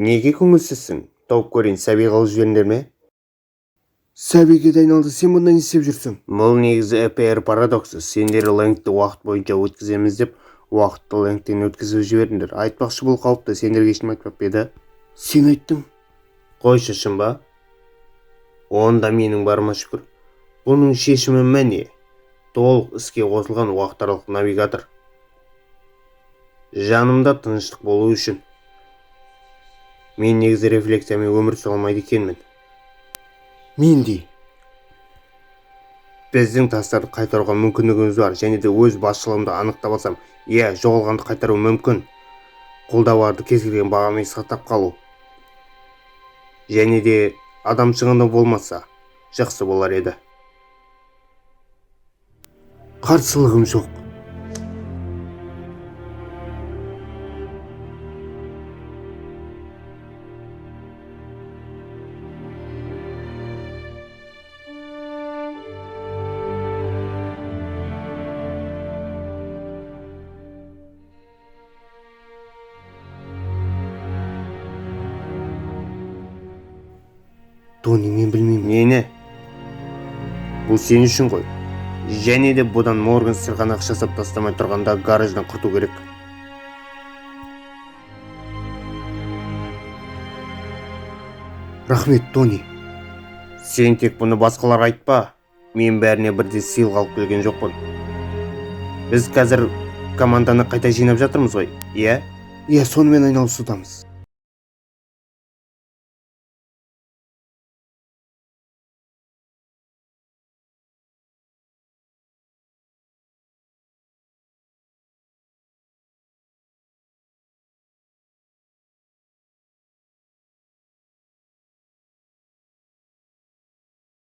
Неге көңілсізсің? Тауып көрейін, сәби қылып жіберіңдер ме? Сәбиге де айналды, сен мұнда не істеп жүрсің? Бұл негізі ЭПР парадоксы. Сендер лэнгті уақыт бойынша өткіземіз деп, уақытты лэнгтен өткізіп жібердіңдер. Айтпақшы, бұл қалыпты, сендерге ешкім айтпап еді. Сен айттың. Қойшы, шын ба? Онда менің барыма шүкір. Бұның шешімі міне. Толық іске қосылған уақыт-аралық навигатор. Жанымда тыныштық болу үшін. Мен негізі рефлексиямен өмір сүре алмайды екенмін. Мен де. Біздің тастарды қайтаруға мүмкіндігіміз бар, және де өз басшылығымды анықтап алсам, жоғалғанды қайтару мүмкін. Қолдауларды кез келген бағамен сақтап қалу. Және де адам шығыны болмаса, жақсы болар еді. Қарсылығым жоқ. Тони, мен білмеймін. Нені? Бұл сен үшін ғой. Және де бұдан Морган сырғанақ жасап тастамай тұрғанда гараждан құрту керек. Рахмет, Тони. Сен тек бұны басқаларға айтпа. Мен бәріне бірдей сыйлық алып келген жоқпын. Біз қазір команданы қайта жинап жатырмыз ғой, иә? Сонымен айналысудамыз.